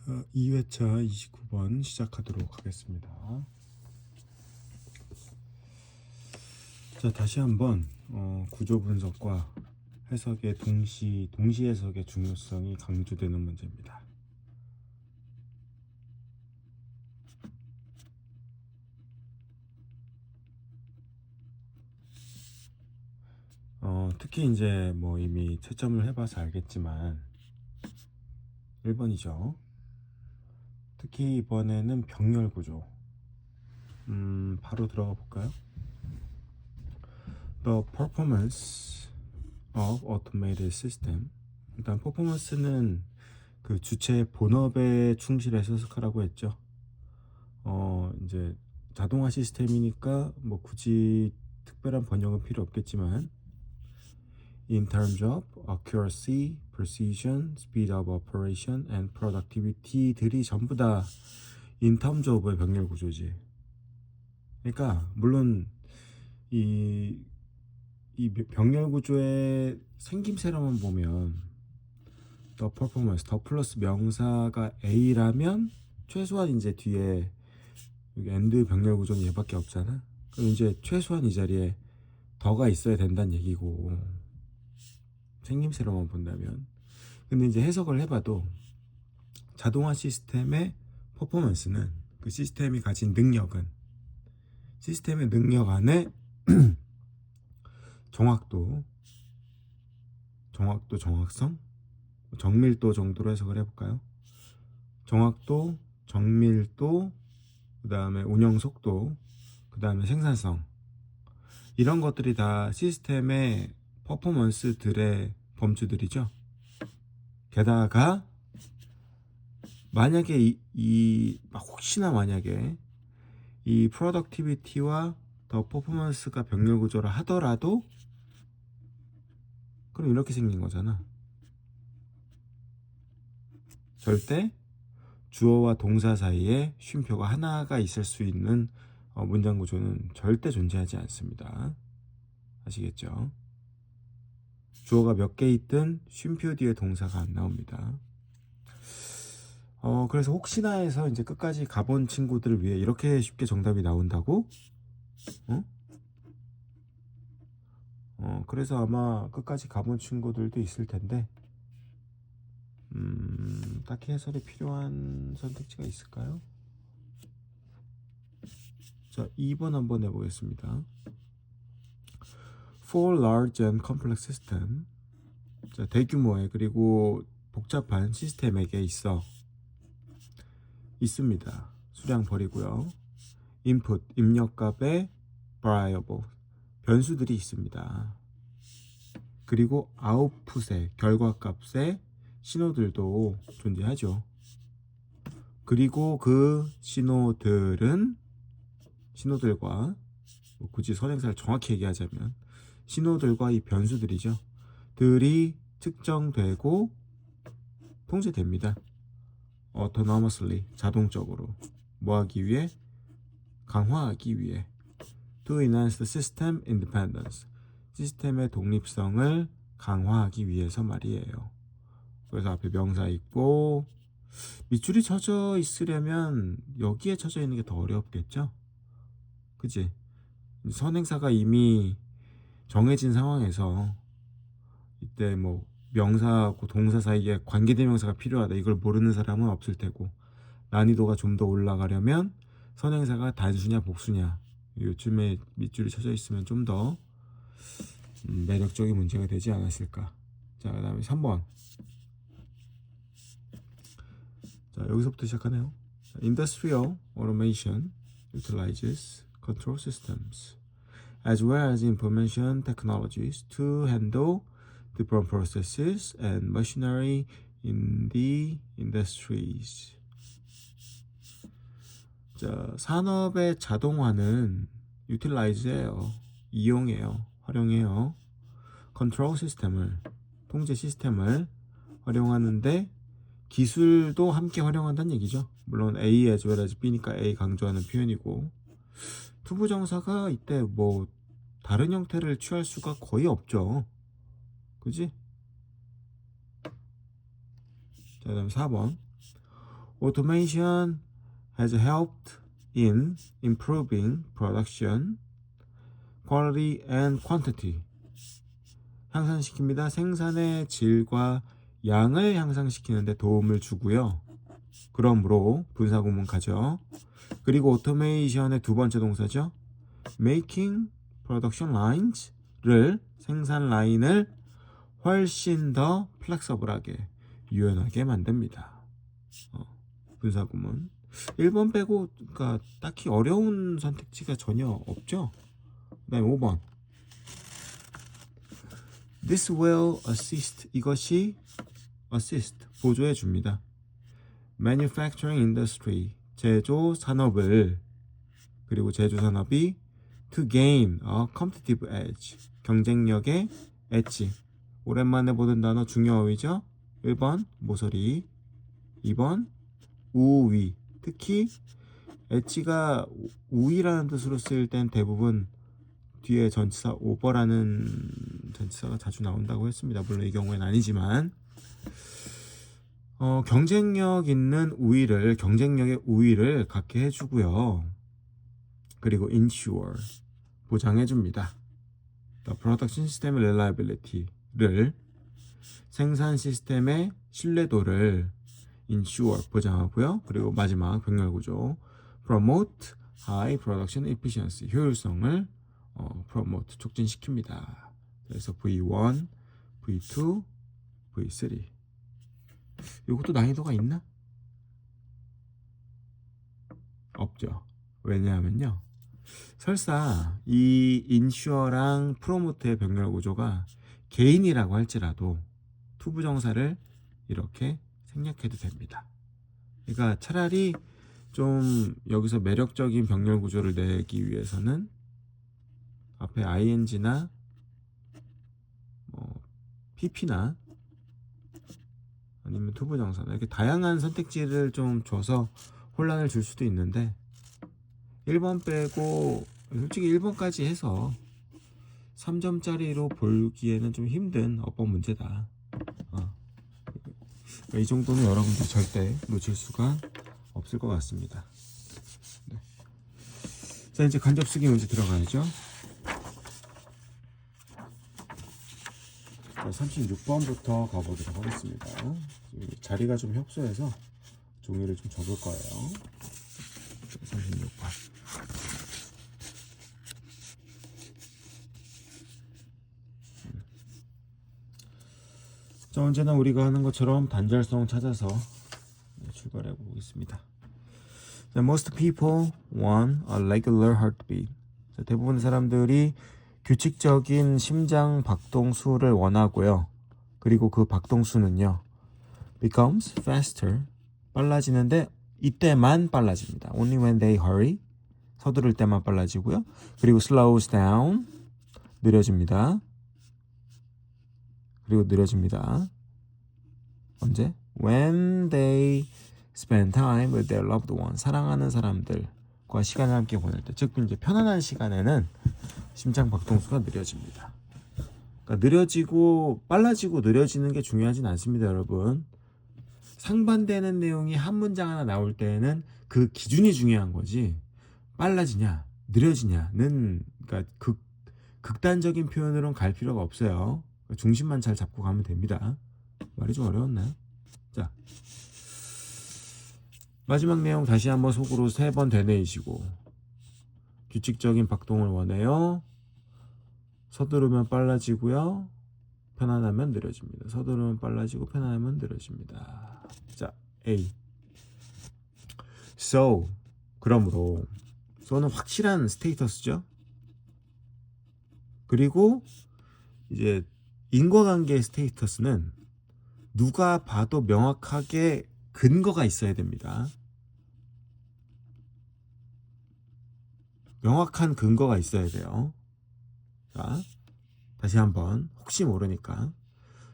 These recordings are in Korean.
2회차 29번 시작하도록 하겠습니다. 자, 다시 한번 구조 분석과 해석의 동시 해석의 중요성이 강조되는 문제입니다. 특히 이제 뭐 이미 채점을 해봐서 알겠지만 1번이죠. 특히 이번에는 병렬 구조. 바로 들어가 볼까요? The performance of automated system. 일단 퍼포먼스는 그 주체 본업에 충실해서 해석하라고 했죠. 이제 자동화 시스템이니까 뭐 굳이 특별한 번역은 필요 없겠지만 in terms of accuracy, precision, speed of operation and productivity들이 전부 다 in terms of의 병렬 구조지. 그러니까 물론 이 병렬 구조의 생김새로만 보면 더 퍼포먼스, 더 플러스 명사가 A라면 최소한 이제 뒤에 여기 엔드 병렬 구조는 얘밖에 없잖아. 그럼 이제 최소한 이 자리에 더가 있어야 된다는 얘기고, 생김새로만 본다면. 근데 이제 해석을 해봐도 자동화 시스템의 퍼포먼스는 그 시스템이 가진 능력은 시스템의 능력 안에 정확도, 정확성, 정밀도 정도로 해석을 해볼까요? 정확도, 정밀도, 그 다음에 운영 속도, 그 다음에 생산성, 이런 것들이 다 시스템의 퍼포먼스들의 범주들이죠. 게다가 만약에 혹시나 만약에 이 프로덕티비티와 더 퍼포먼스가 병렬 구조를 하더라도 그럼 이렇게 생긴 거잖아. 절대 주어와 동사 사이에 쉼표가 하나가 있을 수 있는 문장 구조는 절대 존재하지 않습니다. 아시겠죠? 주어가 몇 개 있든 쉼표 뒤에 동사가 안 나옵니다. 그래서 혹시나 해서 이제 끝까지 가본 친구들을 위해 이렇게 쉽게 정답이 나온다고? 그래서 아마 끝까지 가본 친구들도 있을 텐데, 딱히 해설이 필요한 선택지가 있을까요? 자, 2번 한번 해보겠습니다. For large and complex system, 자, 대규모의 그리고 복잡한 시스템에게 있습니다. 수량 버리고요. input, 입력값에 variable, 변수들이 있습니다. 그리고 output의 결과값에 신호들도 존재하죠. 그리고 그 신호들과 굳이 선행사를 정확히 얘기하자면 신호들과 이 변수들이죠. 들이 측정되고 통제됩니다. autonomously, 자동적으로. 뭐하기 위해? 강화하기 위해. to enhance the system independence, 시스템의 독립성을 강화하기 위해서 말이에요. 그래서 앞에 명사 있고, 밑줄이 쳐져 있으려면 여기에 쳐져 있는 게 더 어렵겠죠? 그치? 선행사가 이미 정해진 상황에서 이때 뭐 명사하고 동사 사이에 관계대명사가 필요하다, 이걸 모르는 사람은 없을 테고, 난이도가 좀 더 올라가려면 선행사가 단수냐 복수냐, 요즘에 밑줄이 쳐져 있으면 좀 더 매력적인 문제가 되지 않았을까. 자, 그 다음에 3번. 자, 여기서부터 시작하네요. Industrial automation utilizes control systems as well as information technologies to handle different processes and machinery in the industries. 자, 산업의 자동화는 utilize해요. 이용해요. 활용해요. control 시스템을, 통제 시스템을 활용하는데 기술도 함께 활용한다는 얘기죠. 물론 A as well as B니까 A 강조하는 표현이고, 투부정사가 이때 뭐 다른 형태를 취할 수가 거의 없죠. 그지? 자, 그다음 4번. Automation has helped in improving production, quality and quantity. 향상시킵니다. 생산의 질과 양을 향상시키는데 도움을 주고요. 그러므로 분사구문 가죠. 그리고 오토메이션의 두 번째 동사죠. Making production lines를 생산 라인을 훨씬 더 플렉서블하게 유연하게 만듭니다. 분사구문 1번 빼고 그러니까 딱히 어려운 선택지가 전혀 없죠. 그 다음에 5번 This will assist. 이것이 assist 보조해 줍니다. Manufacturing industry 제조 산업을 그리고 제조 산업이 to gain a competitive edge 경쟁력의 엣지. 오랜만에 보는 단어 중요어휘죠. 1번 모서리 2번 우위. 특히 엣지가 우위라는 뜻으로 쓰일 땐 대부분 뒤에 전치사 오버라는 전치사가 자주 나온다고 했습니다. 물론 이 경우에는 아니지만 경쟁력의 우위를 갖게 해주고요. 그리고 ensure 보장해줍니다. production system reliability를 생산 시스템의 신뢰도를 ensure 보장하고요. 그리고 마지막 병렬 구조 promote high production efficiency 효율성을 promote 촉진시킵니다. 그래서 V1, V2, V3 이것도 난이도가 있나? 없죠. 왜냐하면요. 설사 이 insure랑 promote의 병렬 구조가 개인이라고 할지라도 투부정사를 이렇게 생략해도 됩니다. 그러니까 차라리 좀 여기서 매력적인 병렬 구조를 내기 위해서는 앞에 ing나 pp나 아니면 투부정사나 이렇게 다양한 선택지를 좀 줘서 혼란을 줄 수도 있는데 1번 빼고 솔직히 1번까지 해서 3점짜리로 보기에는 좀 힘든 어법 문제다. 이 정도는 여러분들 절대 놓칠 수가 없을 것 같습니다. 네. 자, 이제 간접 쓰기 문제 들어가야죠. 36번부터 가보도록 하겠습니다. 자리가 좀 협소해서 종이를 좀 접을 거예요. 36번. 자, 언제나 우리가 하는 것처럼 단절성 찾아서 출발해 보겠습니다. 자, most people want a regular heartbeat. 자, 대부분의 사람들이 규칙적인 심장 박동수를 원하고요. 그리고 그 박동수는요, becomes faster, 빨라지는데 이때만 빨라집니다. Only when they hurry, 서두를 때만 빨라지고요. 그리고 slows down, 느려집니다. 그리고 느려집니다. 언제? When they spend time with their loved ones, 사랑하는 사람들과 시간을 함께 보낼 때, 즉 이제 편안한 시간에는 심장 박동수가 느려집니다. 그러니까 느려지고 빨라지고 느려지는 게 중요하진 않습니다, 여러분. 상반되는 내용이 한 문장 하나 나올 때에는 그 기준이 중요한 거지. 빨라지냐, 느려지냐는 그러니까 극단적인 표현으로는 갈 필요가 없어요. 중심만 잘 잡고 가면 됩니다. 말이 좀 어려웠나요? 자, 마지막 내용 다시 한번 속으로 3번 되뇌이시고 규칙적인 박동을 원해요. 서두르면 빨라지고요. 편안하면 느려집니다. 서두르면 빨라지고 편안하면 느려집니다. 자, A. So, 그러므로 so는 확실한 스테이터스죠. 그리고 이제 인과관계의 스테이터스는 누가 봐도 명확하게 근거가 있어야 됩니다. 명확한 근거가 있어야 돼요. 자, 다시 한번 혹시 모르니까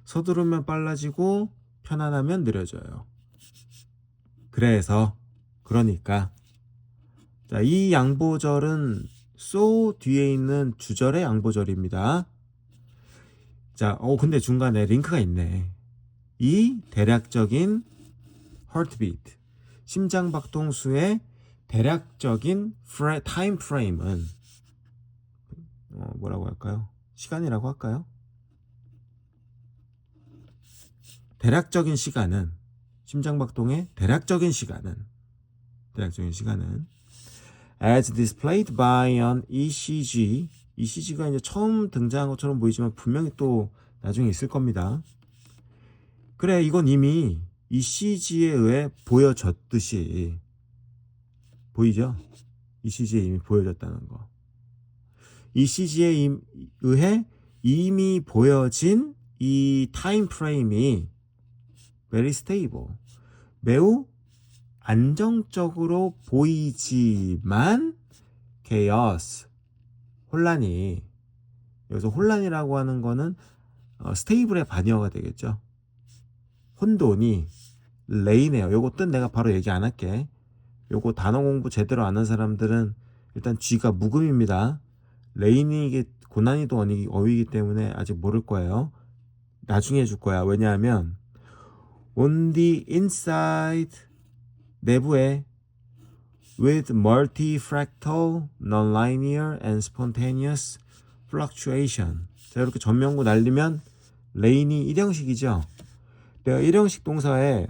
서두르면 빨라지고 편안하면 느려져요. 그러니까 자, 이 양보절은 so 뒤에 있는 주절의 양보절입니다. 자, 근데 중간에 링크가 있네. 이 대략적인 heartbeat, 심장박동수의 대략적인 타임 프레임은 뭐라고 할까요? 시간이라고 할까요? 대략적인 시간은 심장박동의 대략적인 시간은 as displayed by an ECG. ECG가 이제 처음 등장한 것처럼 보이지만 분명히 또 나중에 있을 겁니다. 그래, 이건 이미 ECG에 의해 보여졌듯이 보이죠? ECG에 이미 보여졌다는 거. ECG에 의해 이미 보여진 이 타임 프레임이 very stable, 매우 안정적으로 보이지만 chaos, 혼란이, 여기서 혼란이라고 하는 거는 스테이블의 반의어가 되겠죠. 혼돈이 레이네요. 요거 뜻 내가 바로 얘기 안 할게. 요거 단어 공부 제대로 안 한 사람들은 일단 G가 묵음입니다. 레인이 이게 고난이도 어휘이기 때문에 아직 모를 거예요. 나중에 해줄 거야. 왜냐하면 on the inside, 내부에 with multifractal, nonlinear and spontaneous fluctuation. 자, 이렇게 전면구 날리면 레인이 일형식이죠. 내가 일형식 동사에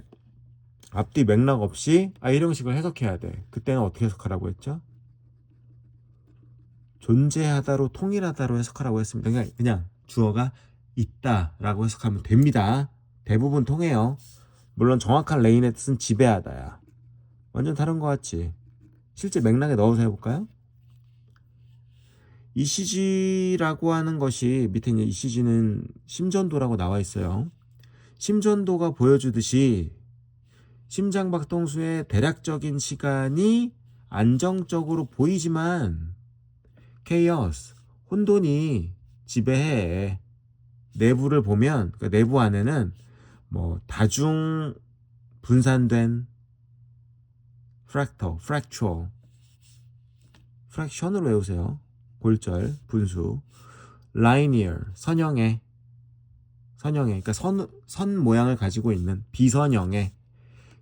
앞뒤 맥락 없이 일형식을 해석해야 돼. 그때는 어떻게 해석하라고 했죠? 존재하다로 통일하다로 해석하라고 했습니다. 그냥 주어가 있다라고 해석하면 됩니다. 대부분 통해요. 물론 정확한 레인의 뜻은 지배하다야. 완전 다른 거 같지? 실제 맥락에 넣어서 해볼까요? ECG라고 하는 것이 밑에 있는 ECG는 심전도라고 나와 있어요. 심전도가 보여주듯이 심장박동수의 대략적인 시간이 안정적으로 보이지만 chaos, 혼돈이 지배해. 내부를 보면, 그러니까 내부 안에는 뭐 다중 분산된 fractal, fraction으로 외우세요. 골절, 분수, linear, 선형의, 그러니까 선 모양을 가지고 있는 비선형의,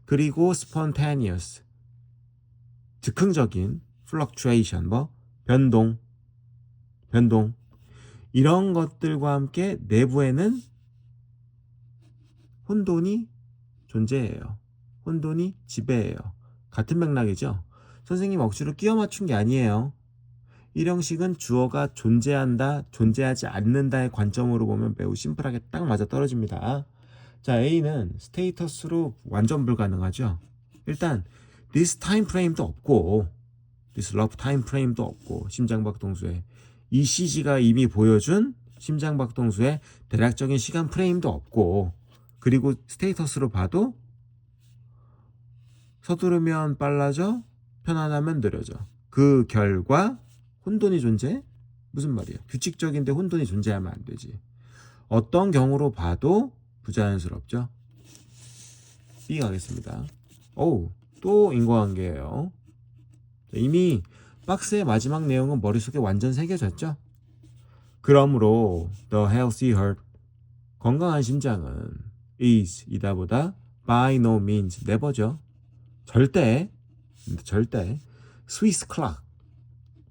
그리고 spontaneous, 즉흥적인 fluctuation, 변동, 이런 것들과 함께 내부에는 혼돈이 존재해요. 혼돈이 지배해요. 같은 맥락이죠. 선생님 억지로 끼워 맞춘 게 아니에요. 일형식은 주어가 존재한다, 존재하지 않는다의 관점으로 보면 매우 심플하게 딱 맞아 떨어집니다. 자, A는 스테이터스로 완전 불가능하죠. 일단 this time frame도 없고 this rough time frame도 없고 심장박동수의 ECG가 이미 보여준 심장박동수의 대략적인 시간 프레임도 없고, 그리고 스테이터스로 봐도 서두르면 빨라져, 편안하면 느려져. 그 결과 혼돈이 존재해? 무슨 말이야? 규칙적인데 혼돈이 존재하면 안 되지. 어떤 경우로 봐도 부자연스럽죠. B 가겠습니다. 또 인과관계예요. 이미 박스의 마지막 내용은 머릿속에 완전 새겨졌죠. 그러므로 the healthy heart, 건강한 심장은 is, 이다보다 by no means, never죠. 절대 스위스 클락,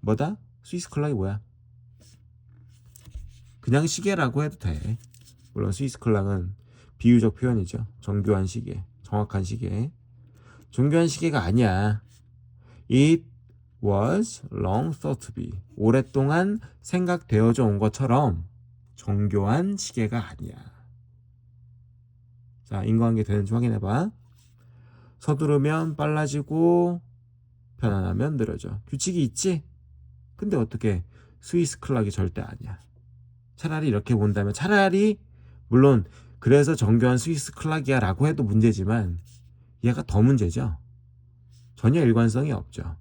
뭐다? 스위스 클락이 뭐야? 그냥 시계라고 해도 돼. 물론 스위스 클락은 비유적 표현이죠. 정교한 시계, 정확한 시계. 정교한 시계가 아니야. It was long thought to be, 오랫동안 생각되어져 온 것처럼 정교한 시계가 아니야. 자, 인과관계 되는지 확인해봐. 서두르면 빨라지고 편안하면 느려져. 규칙이 있지? 근데 어떻게 스위스 클락이 절대 아니야. 차라리 이렇게 본다면, 차라리 물론 그래서 정교한 스위스 클락이야 라고 해도 문제지만 얘가 더 문제죠. 전혀 일관성이 없죠.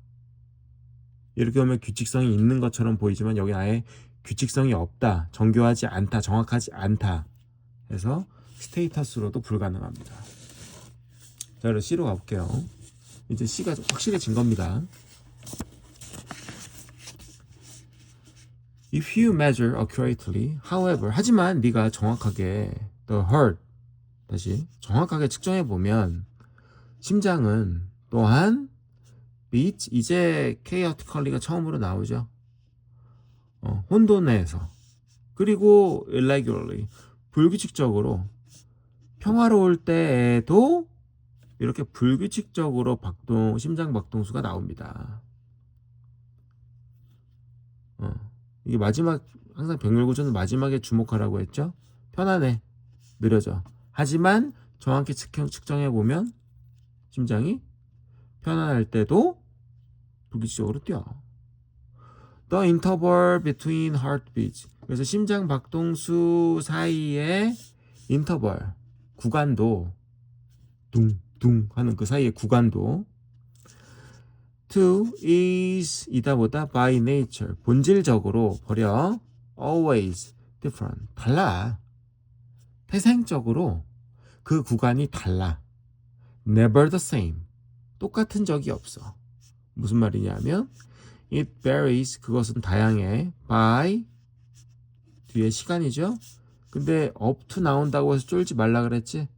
이렇게 보면 규칙성이 있는 것처럼 보이지만 여기 아예 규칙성이 없다, 정교하지 않다, 정확하지 않다 해서 스테이터스로도 불가능합니다. 자, 그럼 C로 가볼게요. 이제 C가 확실해진 겁니다. If you measure accurately, however, 하지만 네가 정확하게 the heart, 다시 정확하게 측정해 보면 심장은 또한 beat 이제 chaotically가 처음으로 나오죠. 혼돈해서 그리고 irregularly 불규칙적으로 평화로울 때에도 이렇게 불규칙적으로 심장 박동수가 나옵니다. 이게 마지막 항상 병렬 구조는 마지막에 주목하라고 했죠. 편안해, 느려져. 하지만 정확히 측정해 보면 심장이 편안할 때도 불규칙적으로 뛰어. The interval between heartbeats. 그래서 심장 박동수 사이의 인터벌 구간도 둥둥 하는 그 사이의 구간도 to is 이다보다 by nature 본질적으로 버려 always different 달라. 태생적으로 그 구간이 달라. never the same 똑같은 적이 없어. 무슨 말이냐면 it varies 그것은 다양해 by 뒤에 시간이죠. 근데 up to 나온다고 해서 쫄지 말라 그랬지.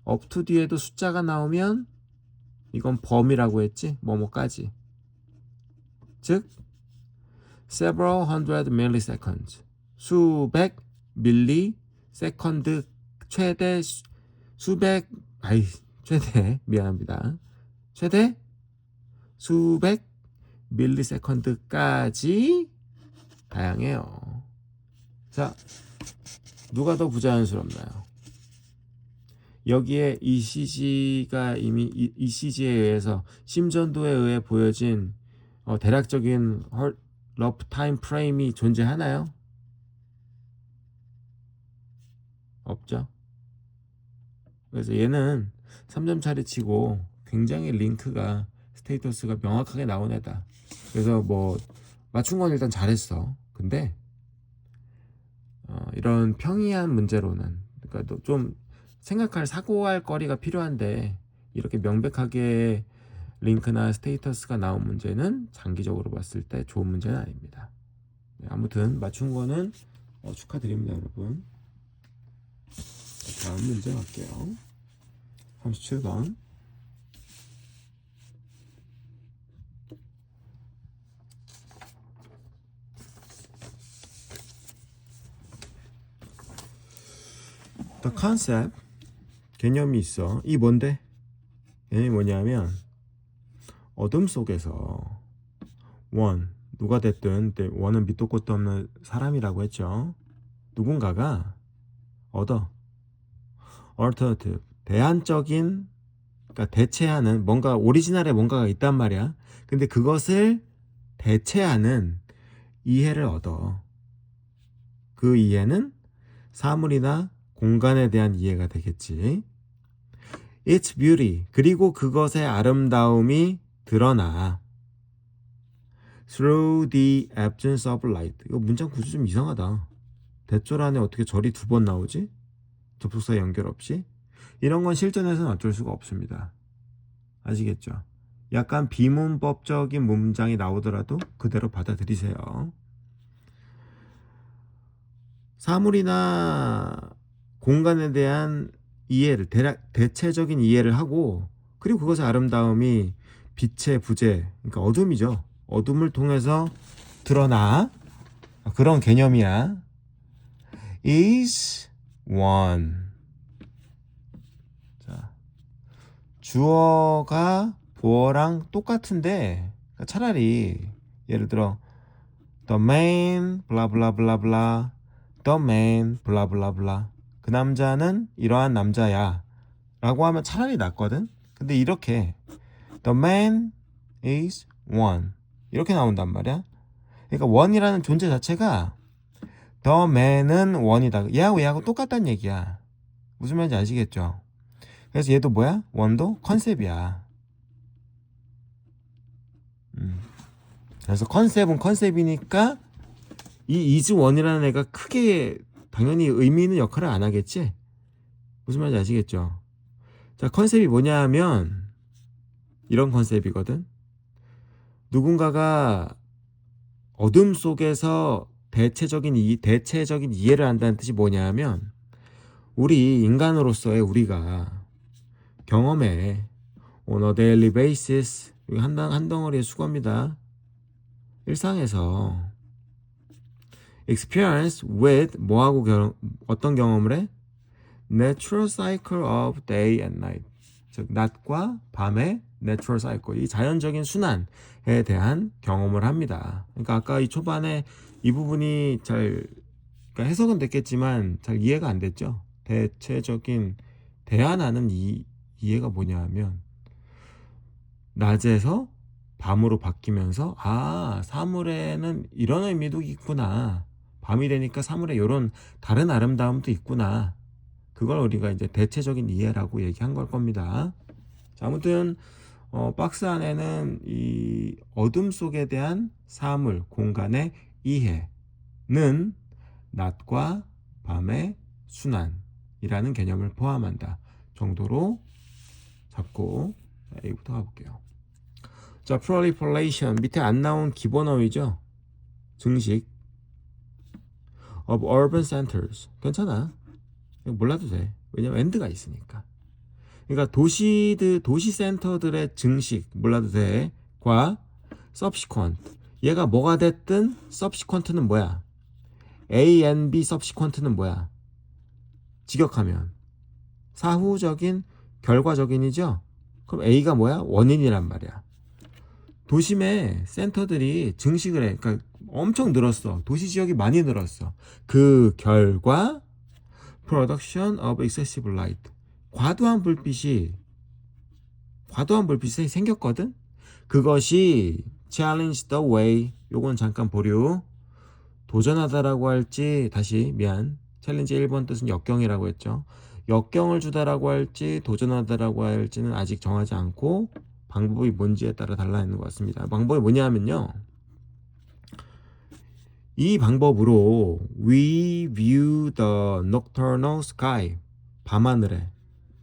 up to 뒤에도 숫자가 나오면 이건 범위라고 했지. 뭐뭐까지. 즉 several hundred milliseconds 수백 밀리세컨드 최대 미안합니다. 최대 수백 밀리세컨드까지 다양해요. 자, 누가 더 부자연스럽나요? 여기에 ECG가 이미 ECG에 의해서 심전도에 의해 보여진 대략적인 러프 타임 프레임이 존재하나요? 없죠. 그래서 얘는 3점짜리 치고 굉장히 링크가 스테이터스가 명확하게 나온 애다. 그래서 뭐 맞춘 건 일단 잘했어. 근데 이런 평이한 문제로는 그러니까 좀 생각할 사고할 거리가 필요한데 이렇게 명백하게 링크나 스테이터스가 나온 문제는 장기적으로 봤을 때 좋은 문제는 아닙니다. 네, 아무튼 맞춘 거는 축하드립니다, 여러분. 다음 문제 갈게요. 37번. The concept 개념이 있어. 이 뭔데? 개념이 뭐냐면 어둠 속에서 누가 됐든 원은 밑도 끝도 없는 사람이라고 했죠. 누군가가 alternative 대안적인 그러니까 대체하는 뭔가 오리지널에 뭔가가 있단 말이야. 근데 그것을 대체하는 이해를 얻어. 그 이해는 사물이나 공간에 대한 이해가 되겠지. Its beauty 그리고 그것의 아름다움이 드러나. Through the absence of light. 이거 문장 구조 좀 이상하다. 대절 안에 어떻게 절이 두 번 나오지? 접속사 연결 없이? 이런 건 실전에서는 어쩔 수가 없습니다. 아시겠죠? 약간 비문법적인 문장이 나오더라도 그대로 받아들이세요. 사물이나 공간에 대한 이해를 대체적인 이해를 하고 그리고 그것의 아름다움이 빛의 부재 그러니까 어둠이죠. 어둠을 통해서 드러나 그런 개념이야. is one. 자, 주어가 보어랑 똑같은데 차라리 예를 들어 the man 블라블라블라블라 the man 블라블라블라 그 남자는 이러한 남자야 라고 하면 차라리 낫거든. 근데 이렇게 the man is one 이렇게 나온단 말이야. 그러니까 one이라는 존재 자체가 the man은 one이다 얘하고 얘하고 똑같다는 얘기야. 무슨 말인지 아시겠죠? 그래서 얘도 뭐야? one도 컨셉이야. 그래서 컨셉은 컨셉이니까 이 is one이라는 애가 크게 당연히 의미 있는 역할을 안 하겠지? 무슨 말인지 아시겠죠? 자, 컨셉이 뭐냐 하면 이런 컨셉이거든. 누군가가 어둠 속에서 대체적인 이해를 한다는 뜻이 뭐냐 하면 우리 인간으로서의 우리가 경험에 on a daily basis. 이거 한 덩어리의 수거입니다. 일상에서 experience with 뭐하고 어떤 경험을 해? natural cycle of day and night. 즉 낮과 밤의 natural cycle, 이 자연적인 순환에 대한 경험을 합니다. 그러니까 아까 이 초반에 이 부분이 잘 그러니까 해석은 됐겠지만 잘 이해가 안 됐죠. 대체적인 대안하는 이해가 뭐냐 하면 낮에서 밤으로 바뀌면서 사물에는 이런 의미도 있구나. 밤이 되니까 사물에 이런 다른 아름다움도 있구나. 그걸 우리가 이제 대체적인 이해라고 얘기한 걸 겁니다. 자, 아무튼 박스 안에는 이 어둠 속에 대한 사물, 공간의 이해는 낮과 밤의 순환이라는 개념을 포함한다 정도로 잡고 A부터 가볼게요. 자, proliferation 밑에 안 나온 기본어휘죠. 증식 of urban centers. 괜찮아. 몰라도 돼. 왜냐면 and가 있으니까. 그러니까 도시 센터들의 증식 몰라도 돼. 과 subsequent. 얘가 뭐가 됐든 subsequent는 뭐야? A and B subsequent는 뭐야? 직역하면 사후적인 결과적인이죠. 그럼 A가 뭐야? 원인이란 말이야. 도심의 센터들이 증식을 해. 그러니까 엄청 늘었어. 도시 지역이 많이 늘었어. 그 결과 production of excessive light. 과도한 불빛이 생겼거든. 그것이 challenge the way. 요건 잠깐 보류. 도전하다라고 할지 챌린지 1번 뜻은 역경이라고 했죠. 역경을 주다라고 할지 도전하다라고 할지는 아직 정하지 않고 방법이 뭔지에 따라 달라 있는 것 같습니다. 방법이 뭐냐면요. 이 방법으로 we view the nocturnal sky. 밤하늘에.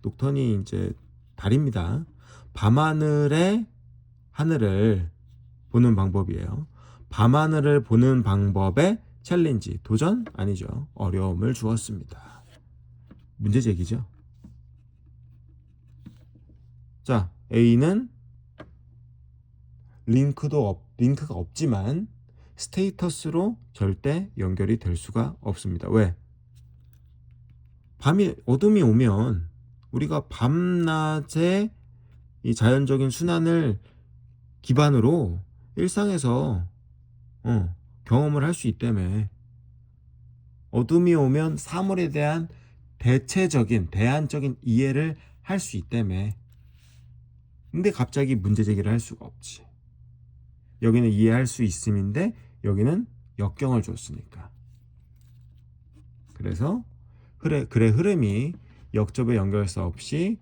녹턴이 이제 달입니다. 밤하늘의 하늘을 보는 방법이에요. 밤하늘을 보는 방법에 챌린지, 도전? 아니죠. 어려움을 주었습니다. 문제 제기죠. 자, A는 링크가 없지만 스테이터스로 절대 연결이 될 수가 없습니다. 왜? 어둠이 오면 우리가 밤낮의 이 자연적인 순환을 기반으로 일상에서 경험을 할 수 있다며. 어둠이 오면 사물에 대한 대안적인 이해를 할 수 있다며. 근데 갑자기 문제 제기를 할 수가 없지. 여기는 이해할 수 있음인데 여기는 역경을 줬으니까. 그래서 흐름이 역접의 연결사 없이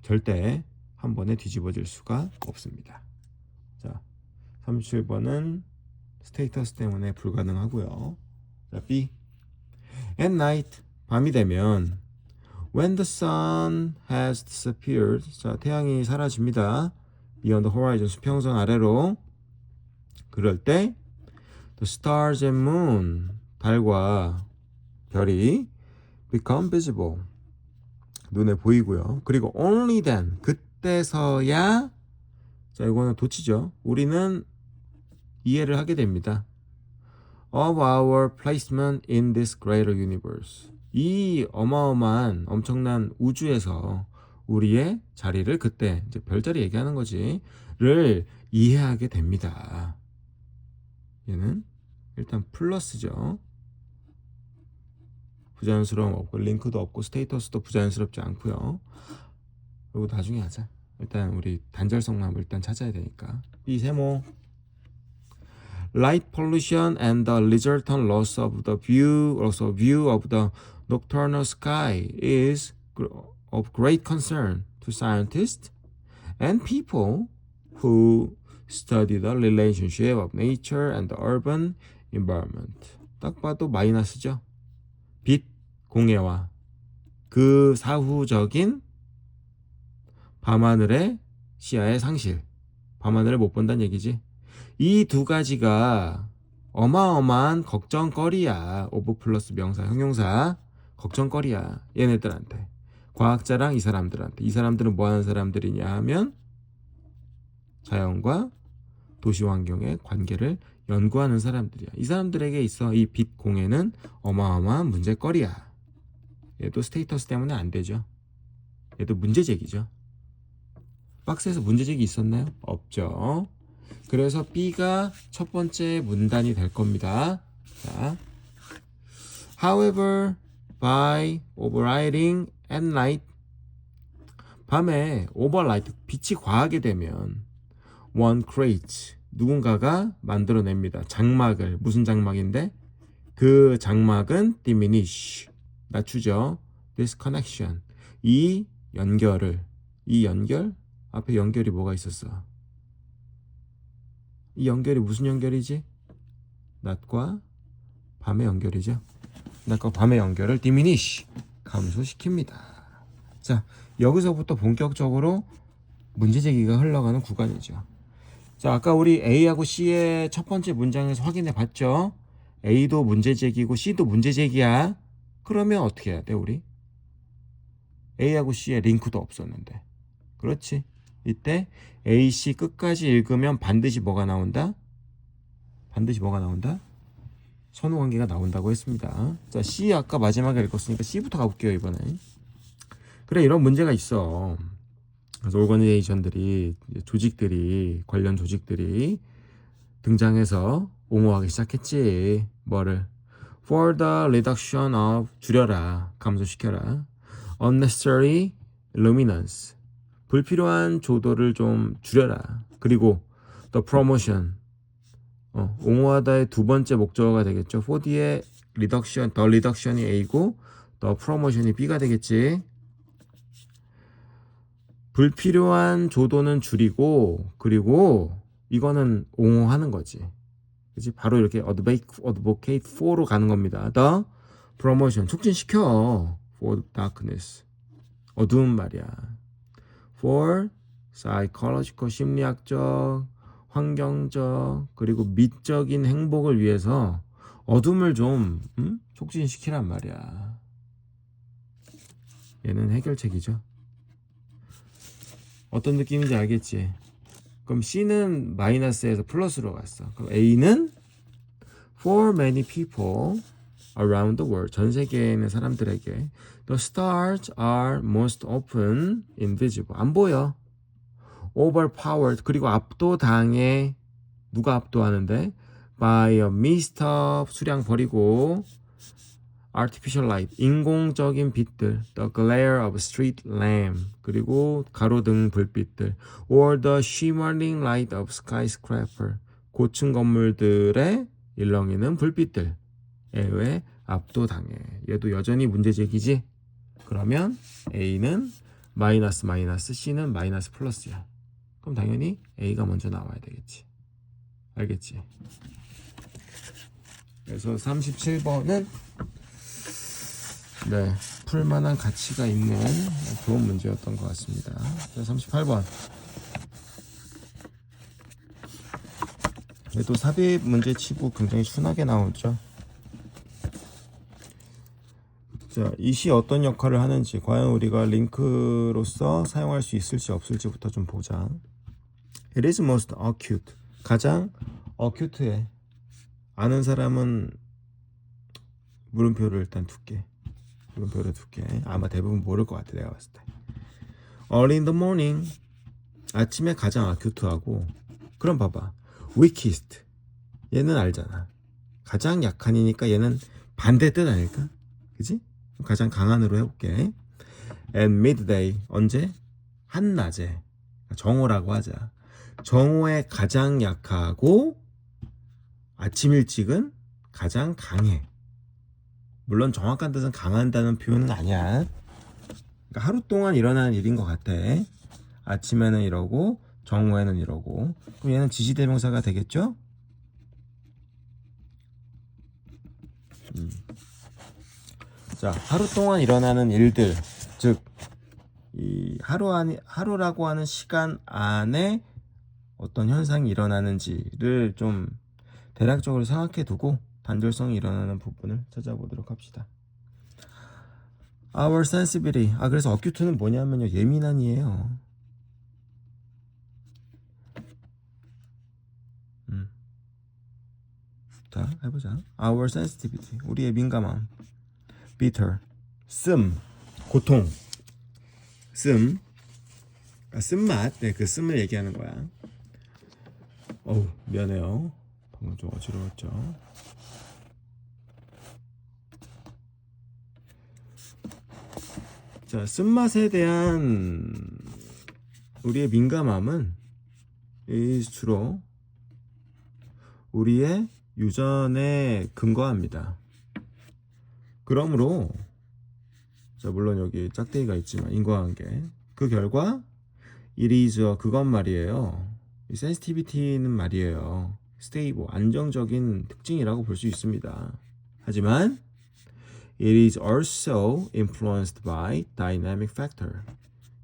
절대 한 번에 뒤집어질 수가 없습니다. 자, 37번은 스테이터스 때문에 불가능하고요. 자, B. At night, 밤이 되면 when the sun has disappeared. 자, 태양이 사라집니다. Beyond the horizon, 수평선 아래로. 그럴 때 the stars and moon, 달과 별이 become visible, 눈에 보이고요. 그리고 only then, 그때서야, 자, 이거는 도치죠. 우리는 이해를 하게 됩니다. of our placement in this greater universe. 이 어마어마한 엄청난 우주에서 우리의 자리를 그때, 이제 별자리 얘기하는 거지, 를 이해하게 됩니다. 얘는 일단 플러스죠. 부자연스러움 없고 링크도 없고 스테이터스도 부자연스럽지 않고요. 그리고 나중에 하자. 일단 우리 단절성만 일단 찾아야 되니까. 이 세모. Light pollution and the resultant loss of the view of the nocturnal sky is of great concern to scientists and people who study the relationship of nature and the urban environment. 딱 봐도 마이너스죠. 빛, 공해와 그 사후적인 밤하늘의 시야의 상실. 밤하늘을 못 본다는 얘기지. 이 두 가지가 어마어마한 걱정거리야. 오브 플러스 명사, 형용사. 걱정거리야. 얘네들한테. 과학자랑 이 사람들한테. 이 사람들은 뭐 하는 사람들이냐 하면 자연과 도시 환경의 관계를 연구하는 사람들이야. 이 사람들에게 있어 이 빛 공해는 어마어마한 문제거리야. 얘도 스테이터스 때문에 안 되죠. 얘도 문제제기죠. 박스에서 문제제기 있었나요? 없죠. 그래서 B가 첫 번째 문단이 될 겁니다. 자, however, by overriding at night, 밤에 overlight, 빛이 과하게 되면 one creates, 누군가가 만들어냅니다. 장막을. 무슨 장막인데? 그 장막은 diminish, 낮추죠. this connection, 이 연결을. 이 연결? 앞에 연결이 뭐가 있었어? 이 연결이 무슨 연결이지? 낮과 밤의 연결이죠. 낮과 밤의 연결을 diminish, 감소시킵니다. 자, 여기서부터 본격적으로 문제제기가 흘러가는 구간이죠. 자, 아까 우리 A하고 C의 첫 번째 문장에서 확인해 봤죠? A도 문제제기고 C도 문제제기야. 그러면 어떻게 해야 돼, 우리? A하고 C의 링크도 없었는데. 그렇지. 이때 A, C 끝까지 읽으면 반드시 뭐가 나온다? 반드시 뭐가 나온다? 선후관계가 나온다고 했습니다. 자, C 아까 마지막에 읽었으니까 C부터 가볼게요, 이번에. 그래, 이런 문제가 있어. 그래서 오거니제이션들이, 조직들이, 관련 조직들이 등장해서 옹호하기 시작했지. 뭐를? For the reduction of, 줄여라, 감소시켜라. Unnecessary luminance, 불필요한 조도를 좀 줄여라. 그리고 the promotion, 옹호하다의 두 번째 목적어가 되겠죠. 4D의 reduction, the reduction이 A고 the promotion이 B가 되겠지. 불필요한 조도는 줄이고, 그리고 이거는 옹호하는 거지. 그치? 바로 이렇게 advocate for로 가는 겁니다. The promotion, 촉진시켜. for darkness, 어두운 말이야. for psychological, 심리학적, 환경적, 그리고 미적인 행복을 위해서 어둠을 좀 촉진시키란 말이야. 얘는 해결책이죠. 어떤 느낌인지 알겠지? 그럼 C는 마이너스에서 플러스로 갔어. 그럼 A는 for many people around the world, 전 세계에 있는 사람들에게 the stars are most often invisible, 안 보여. overpowered, 그리고 압도당해. 누가 압도하는데? by a mist of, 수량 버리고, artificial light, 인공적인 빛들, the glare of street lamp, 그리고 가로등 불빛들, or the shimmering light of skyscraper, 고층 건물들의 일렁이는 불빛들에 왜 압도당해. 얘도 여전히 문제제기지? 그러면 A는 마이너스 마이너스, C는 마이너스 플러스야. 그럼 당연히 A가 먼저 나와야 되겠지. 알겠지? 그래서 37번은 네, 풀만한 가치가 있는 좋은 문제였던 것 같습니다. 자, 38번. 얘도 삽입 문제 치고 굉장히 순하게 나오죠. 자, 이 시 어떤 역할을 하는지, 과연 우리가 링크로서 사용할 수 있을지 없을지부터 좀 보자. It is most acute, 가장 acute해. 아는 사람은 물음표를 일단 둘게. 물음표를 둘게. 아마 대부분 모를 것 같아, 내가 봤을 때. Early in the morning, 아침에 가장 acute하고. 그럼 봐봐, weakest, 얘는 알잖아. 가장 약한이니까 얘는 반대 뜻 아닐까? 그지? 가장 강한으로 해볼게. And midday, 언제? 한낮에. 정오라고 하자. 정오에 가장 약하고 아침 일찍은 가장 강해. 물론 정확한 뜻은 강한다는 표현은 아니야. 그러니까 하루 동안 일어나는 일인 것 같아. 아침에는 이러고 정오에는 이러고. 그럼 얘는 지시대명사가 되겠죠? 자, 하루 동안 일어나는 일들, 즉 이 하루라고 하는 시간 안에 어떤 현상이 일어나는지를 좀 대략적으로 생각해 두고 단절성이 일어나는 부분을 찾아보도록 합시다. Our sensibility. 그래서 어큐트는 뭐냐면요. 예민한이에요. 자, 해보자. Our sensitivity. 우리의 민감함. bitter. 고통. 쓴맛. 네, 그 쓴을 얘기하는 거야. 어우, 미안해요. 방금 좀 어지러웠죠. 자, 쓴맛에 대한 우리의 민감함은 주로 우리의 유전에 근거합니다. 그러므로 자, 물론 여기 짝대기가 있지만 인과관계 그 결과 그건 말이에요. 이 sensitivity는 말이에요. stable, 안정적인 특징이라고 볼 수 있습니다. 하지만 it is also influenced by dynamic factor.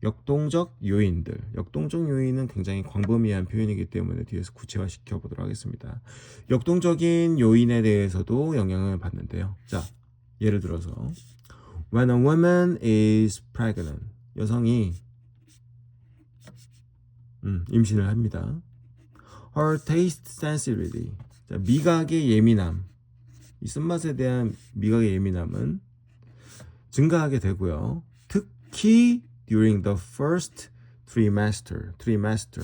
역동적 요인은 굉장히 광범위한 표현이기 때문에 뒤에서 구체화시켜 보도록 하겠습니다. 역동적인 요인에 대해서도 영향을 받는데요. 자, 예를 들어서 when a woman is pregnant, 여성이 임신을 합니다. her taste sensitivity, 자, 미각의 예민함, 이 쓴맛에 대한 미각의 예민함은 증가하게 되고요. 특히 during the first trimester,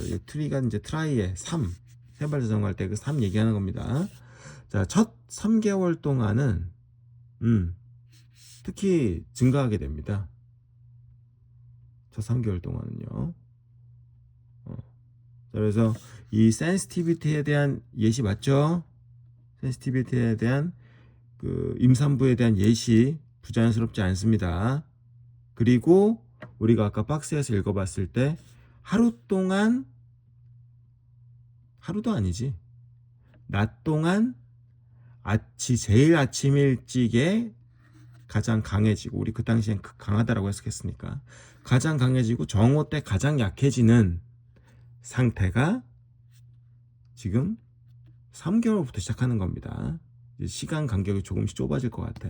이 트리가 이제 트라이의 3, 자전거 할 때 그 3 얘기하는 겁니다. 자, 첫 3개월 동안은 특히 증가하게 됩니다. 첫 3개월 동안은요. 그래서 이 sensitivity에 대한 예시 맞죠? sensitivity에 대한 그 임산부에 대한 예시 부자연스럽지 않습니다. 그리고 우리가 아까 박스에서 읽어봤을 때 하루 동안, 하루도 아니지, 낮 동안 제일 아침 일찍에 가장 강해지고, 우리 그 당시엔 강하다라고 했으니까 가장 강해지고 정오 때 가장 약해지는 상태가 지금 3개월부터 시작하는 겁니다. 시간 간격이 조금씩 좁아질 것 같아.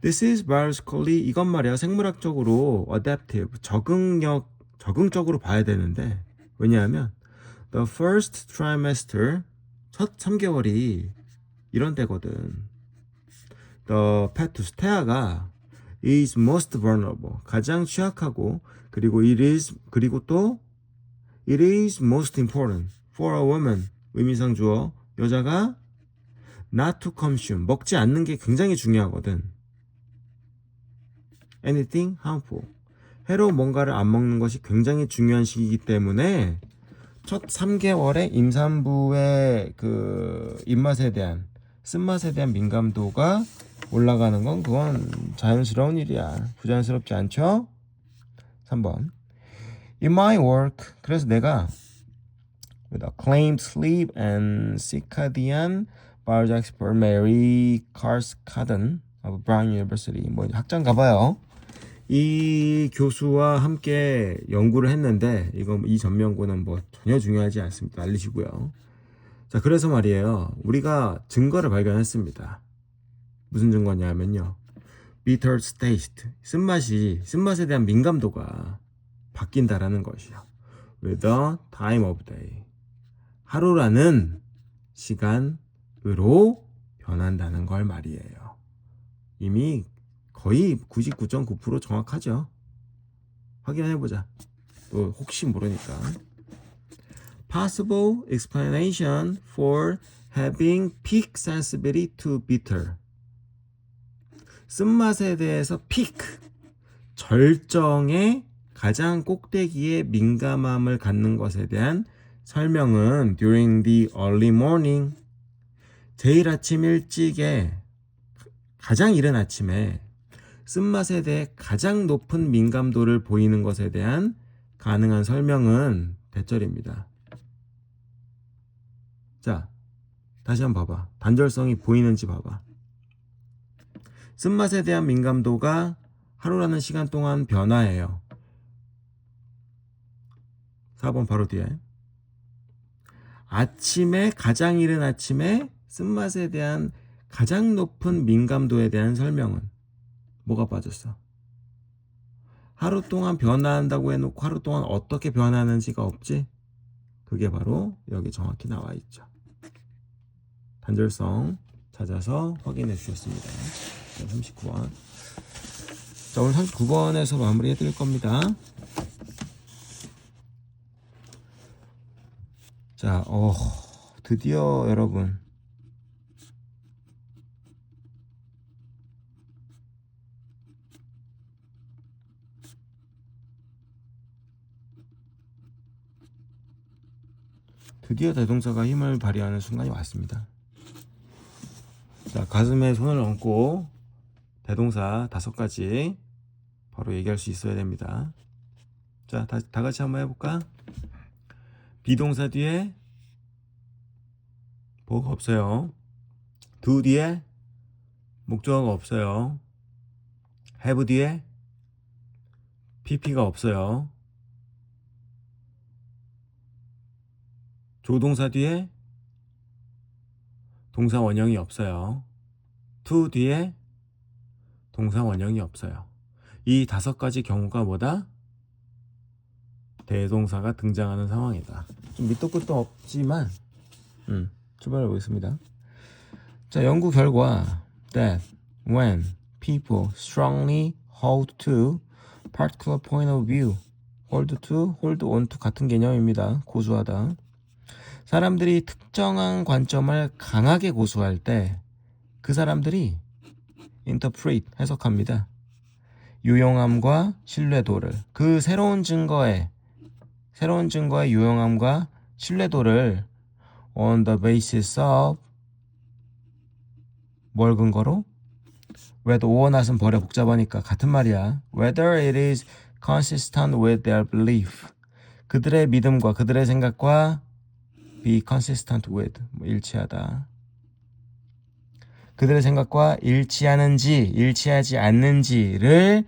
This is biologically, 이건 말이야 생물학적으로 adaptive, 적응적으로 봐야 되는데, 왜냐하면 the first trimester, 첫 3개월이 이런 때거든. The fetus, 태아가 is most vulnerable, 가장 취약하고, 그리고 it is most important for a woman, 의미상 주어, 여자가 not to consume, 먹지 않는 게 굉장히 중요하거든. anything harmful, 해로운 뭔가를 안 먹는 것이 굉장히 중요한 시기이기 때문에 첫 3개월에 임산부의 그 입맛에 대한, 쓴맛에 대한 민감도가 올라가는 건 그건 자연스러운 일이야. 부자연스럽지 않죠? 3번. In my work, 그래서 내가 with acclaimed sleep and circadian biology expert Mary Carskaddon of Brown University, 뭐 학장 가봐요. 이 교수와 함께 연구를 했는데, 이 전명구는 뭐 전혀 중요하지 않습니다. 알리시고요. 자, 그래서 말이에요. 우리가 증거를 발견했습니다. 무슨 증거냐면요. bitter taste, 쓴맛에 대한 민감도가 바뀐다라는 것이요. with the time of day, 하루라는 시간으로 변한다는 걸 말이에요. 이미 거의 99.9% 정확하죠. 확인해보자. 또 혹시 모르니까. Possible explanation for having peak sensitivity to bitter. 쓴맛에 대해서 절정의 가장 꼭대기에 민감함을 갖는 것에 대한 설명은 during the early morning, 제일 아침 일찍에, 가장 이른 아침에 쓴맛에 대해 가장 높은 민감도를 보이는 것에 대한 가능한 설명은 대절입니다. 자, 다시 한번 봐봐. 단절성이 보이는지 봐봐. 쓴맛에 대한 민감도가 하루라는 시간 동안 변화해요. 4번 바로 뒤에. 아침에, 가장 이른 아침에 쓴맛에 대한 가장 높은 민감도에 대한 설명은 뭐가 빠졌어? 하루 동안 변화한다고 해놓고 하루 동안 어떻게 변하는지가 없지? 그게 바로 여기 정확히 나와 있죠. 단절성 찾아서 확인해 주셨습니다. 39번. 자, 오늘 39번에서 마무리 해드릴 겁니다. 자, 드디어 여러분. 드디어 대동사가 힘을 발휘하는 순간이 왔습니다. 자, 가슴에 손을 얹고 대동사 5가지 바로 얘기할 수 있어야 됩니다. 자, 다 같이 한번 해볼까? 비동사 뒤에 뭐가 없어요. do 뒤에 목적어가 없어요. have 뒤에 pp가 없어요. 조동사 뒤에 동사 원형이 없어요. to 뒤에 동사 원형이 없어요. 이 5가지 경우가 뭐다? 대동사가 등장하는 상황이다. 좀 밑도 끝도 없지만 출발해 보겠습니다. 자, 연구 결과 that when people strongly hold to particular point of view, hold to, hold on to 같은 개념입니다. 고수하다. 사람들이 특정한 관점을 강하게 고수할 때 그 사람들이 interpret, 해석합니다. 유용함과 신뢰도를, 그 새로운 증거의 유용함과 신뢰도를 on the basis of 뭘 근거로? whether 오어낫은 버려 복잡하니까 같은 말이야. whether it is consistent with their belief, 그들의 믿음과 그들의 생각과 be consistent with, 일치하다. 그들의 생각과 일치하는지 일치하지 않는지를